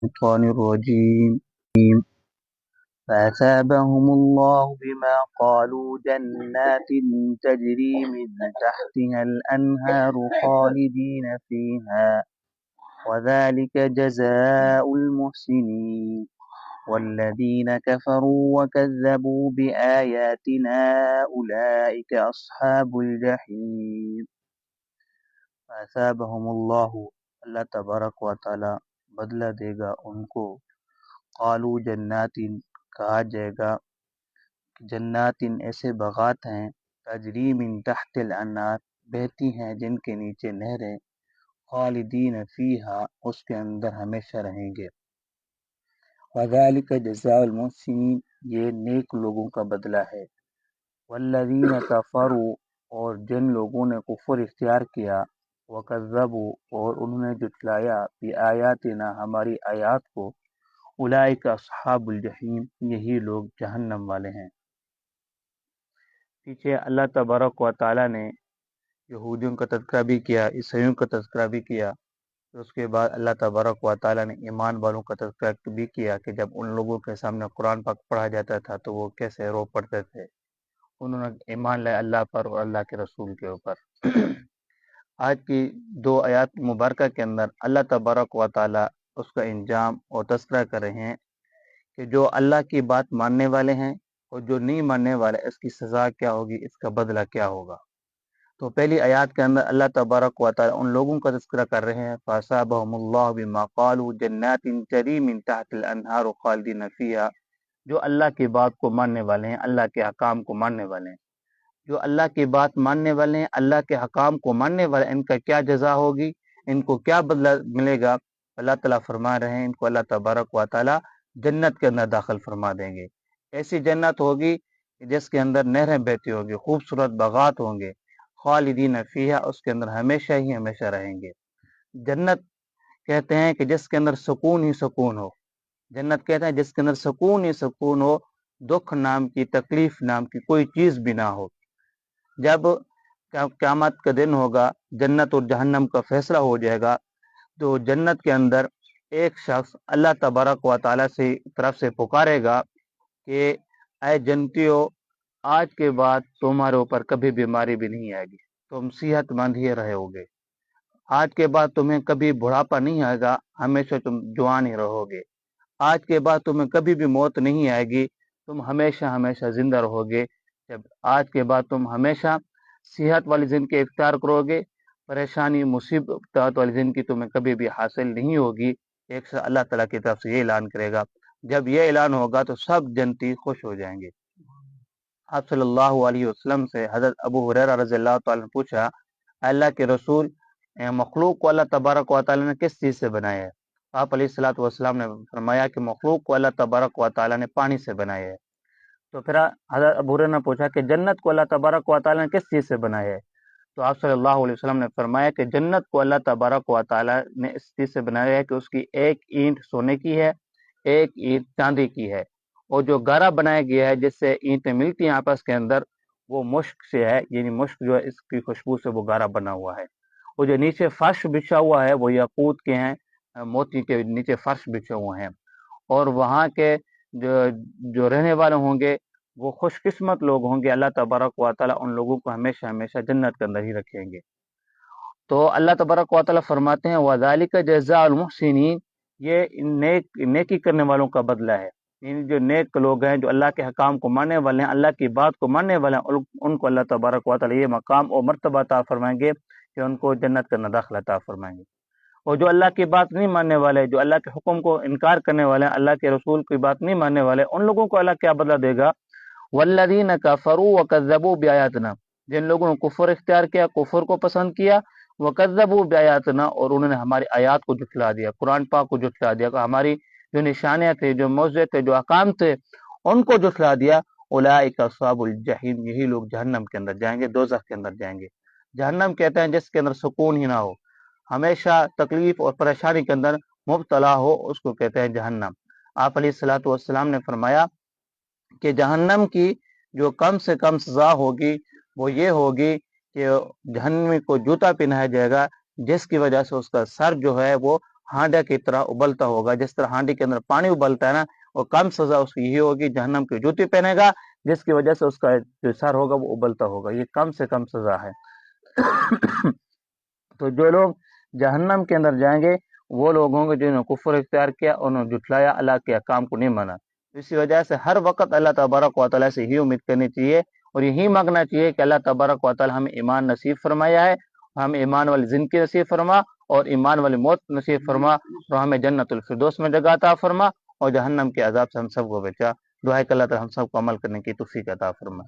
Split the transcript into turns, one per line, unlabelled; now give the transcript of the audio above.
الشيطان الرجيم فأثابهم الله بما قالوا جنات تجري من تحتها الأنهار خالدين فيها وذلك جزاء المحسنين والذين كفروا وكذبوا بآياتنا أولئك أصحاب الجحيم فأثابهم الله اللہ تبارک و تعالی بدلہ دے گا ان کو قالو جناتن کہا جائے گا جناتن ایسے باغات ہیں تجری من تحت الانہار بہتی ہیں جن کے نیچے نہریں خالدین فیہا اس کے اندر ہمیشہ رہیں گے وذالک جزاء المحسنین یہ نیک لوگوں کا بدلہ ہے والذین کفروا اور جن لوگوں نے کفر اختیار کیا وکذبوا اور انہوں نے جھٹلایا بآیاتنا ہماری آیات کو اولئک اصحاب الجحیم یہی لوگ جہنم والے ہیں۔ پیچھے اللہ تبارک و تعالیٰ نے یہودیوں کا تذکرہ بھی کیا، عیسائیوں کا تذکرہ بھی کیا، پھر اس کے بعد اللہ تبارک و تعالیٰ نے ایمان والوں کا تذکرہ بھی کیا کہ جب ان لوگوں کے سامنے قرآن پاک پڑھا جاتا تھا تو وہ کیسے رو پڑتے تھے، انہوں نے ایمان لائے اللہ پر اور اللہ کے رسول کے اوپر۔ آج کی دو آیات مبارکہ کے اندر اللہ تبارک و تعالیٰ اس کا انجام اور تذکرہ کر رہے ہیں کہ جو اللہ کی بات ماننے والے ہیں اور جو نہیں ماننے والے اس کی سزا کیا ہوگی، اس کا بدلہ کیا ہوگا۔ تو پہلی آیات کے اندر اللہ تبارک و تعالیٰ ان لوگوں کا تذکرہ کر رہے ہیں فَأَصَابَهُمُ اللَّهُ بِمَا قَالُوا جَنَّاتٍ تَجْرِي مِن تَحْتِهَا الْأَنْهَارُ خَالِدِينَ فِيهَا، جو اللہ کی بات کو ماننے والے ہیں، اللہ کے احکام کو ماننے والے ہیں، جو اللہ کی بات ماننے والے ہیں، اللہ کے حکام کو ماننے والے، ان کا کیا جزا ہوگی، ان کو کیا بدلہ ملے گا۔ اللہ تعالیٰ فرما رہے ہیں ان کو اللہ تبارک و تعالیٰ جنت کے اندر داخل فرما دیں گے۔ ایسی جنت ہوگی جس کے اندر نہریں بہتی ہوگی، خوبصورت باغات ہوں گے، خالدین فیہا اس کے اندر ہمیشہ ہی ہمیشہ رہیں گے۔ جنت کہتے ہیں کہ جس کے اندر سکون ہی سکون ہو، جنت کہتے ہیں جس کے اندر سکون ہی سکون ہو، دکھ نام کی، تکلیف نام کی کوئی چیز بھی نہ ہو۔ جب قیامت کا دن ہوگا، جنت اور جہنم کا فیصلہ ہو جائے گا، تو جنت کے اندر ایک شخص اللہ تبارک و تعالیٰ سے طرف سے پکارے گا کہ اے جنتیو، آج کے بعد تمہارے اوپر کبھی بیماری بھی نہیں آئے گی، تم صحت مند ہی رہو گے، آج کے بعد تمہیں کبھی بڑھاپا نہیں آئے گا، ہمیشہ تم جوان ہی رہو گے، آج کے بعد تمہیں کبھی بھی موت نہیں آئے گی، تم ہمیشہ ہمیشہ زندہ رہو گے۔ جب آج کے بعد تم ہمیشہ صحت والی زندگی اختیار کرو گے، پریشانی مصیبت والی زندگی تمہیں کبھی بھی حاصل نہیں ہوگی۔ ایک سے اللہ تعالیٰ کی طرف سے یہ اعلان کرے گا، جب یہ اعلان ہوگا تو سب جنتی خوش ہو جائیں گے۔ آپ صلی اللہ علیہ وسلم سے حضرت ابو ہریرہ رضی اللہ تعالیٰ نے پوچھا، اللہ کے رسول، مخلوق کو اللہ تبارک و تعالیٰ نے کس چیز سے بنایا ہے؟ آپ علیہ الصلوۃ والسلام نے فرمایا کہ مخلوق کو اللہ تبارک و تعالیٰ نے پانی سے بنایا ہے۔ تو پھر حضرت ابو ہریرہ نے پوچھا کہ جنت کو اللہ تبارک و تعالیٰ نے کس چیز سے بنایا ہے؟ تو آپ صلی اللہ علیہ وسلم نے فرمایا کہ جنت کو اللہ تبارک و تعالیٰ نے اس چیز سے بنایا ہے کہ اس کی ایک اینٹ سونے کی ہے، ایک اینٹ چاندی کی ہے، اور جو گارا بنایا گیا ہے جس سے اینٹیں ملتی ہیں آپس کے اندر، وہ مشک سے ہے، یعنی مشک جو ہے اس کی خوشبو سے وہ گارا بنا ہوا ہے۔ اور جو نیچے فرش بچھا ہوا ہے وہ یاقوت کے ہیں، موتی کے نیچے فرش بچھے ہوئے ہیں، اور وہاں کے جو رہنے والے ہوں گے وہ خوش قسمت لوگ ہوں گے، اللہ تبارک و تعالیٰ ان لوگوں کو ہمیشہ ہمیشہ جنت کے اندر ہی رکھیں گے۔ تو اللہ تبارک و تعالیٰ فرماتے ہیں وَذَلِكَ جَزَاءُ الْمُحْسِنِينَ، یہ نیکی کرنے والوں کا بدلہ ہے، یعنی جو نیک لوگ ہیں، جو اللہ کے حکام کو ماننے والے ہیں، اللہ کی بات کو ماننے والے ہیں، ان کو اللہ تبارک و تعالیٰ یہ مقام اور مرتبہ عطا فرمائیں گے کہ ان کو جنت کا داخلہ عطا فرمائیں گے۔ اور جو اللہ کی بات نہیں ماننے والے، جو اللہ کے حکم کو انکار کرنے والے ہیں، اللہ کے رسول کی بات نہیں ماننے والے، ان لوگوں کو اللہ کیا بدلہ دے گا؟ والذین کفروا وکذبوا بآیاتنا، جن لوگوں نے کفر اختیار کیا، کفر کو پسند کیا، وکذبوا بآیاتنا، اور انہوں نے ہماری آیات کو جھٹلا دیا، قرآن پاک کو جھٹلا دیا، ہماری جو نشانیاں تھے، جو موعظے تھے، جو احکام تھے، ان کو جھٹلا دیا۔ اولئک اصحاب الجحیم، یہی لوگ جہنم کے اندر جائیں گے، دوزخ کے اندر جائیں گے۔ جہنم کہتے ہیں جس کے اندر سکون ہی نہ ہو، ہمیشہ تکلیف اور پریشانی کے اندر مبتلا ہو، اس کو کہتے ہیں جہنم۔ آپ علیہ الصلوۃ والسلام نے فرمایا کہ جہنم کی جو کم سے کم سزا ہوگی وہ یہ ہوگی کہ جہنمی کو جوتا پہنایا جائے گا، جس کی وجہ سے اس کا سر جو ہے وہ ہانڈیا کی طرح ابلتا ہوگا. جس طرح ہانڈی کے اندر پانی ابلتا ہے نا, اور کم سزا اس کی یہ ہوگی, جہنم کی جوتی پہنے گا جس کی وجہ سے اس کا جو سر ہوگا وہ ابلتا ہوگا. یہ کم سے کم سزا ہے. تو جو لوگ جہنم کے اندر جائیں گے وہ لوگ ہوں گے جنہوں نے کفر اختیار کیا, انہوں نے جھٹلایا, اللہ کے احکام کو نہیں مانا. اسی وجہ سے ہر وقت اللہ تبارک و تعالیٰ سے ہی امید کرنی چاہیے اور یہی مانگنا چاہیے کہ اللہ تبارک و تعالیٰ ہمیں ایمان نصیب فرمایا ہے, ہمیں ایمان والی زندگی نصیب فرما اور ایمان والی موت نصیب فرما, اور ہمیں جنت الفردوس میں جگہ عطا فرما, اور جہنم کے عذاب سے ہم سب کو بچا. دعا ہے کہ اللہ تعالیٰ ہم سب کو عمل کرنے کی توفیق عطا فرما.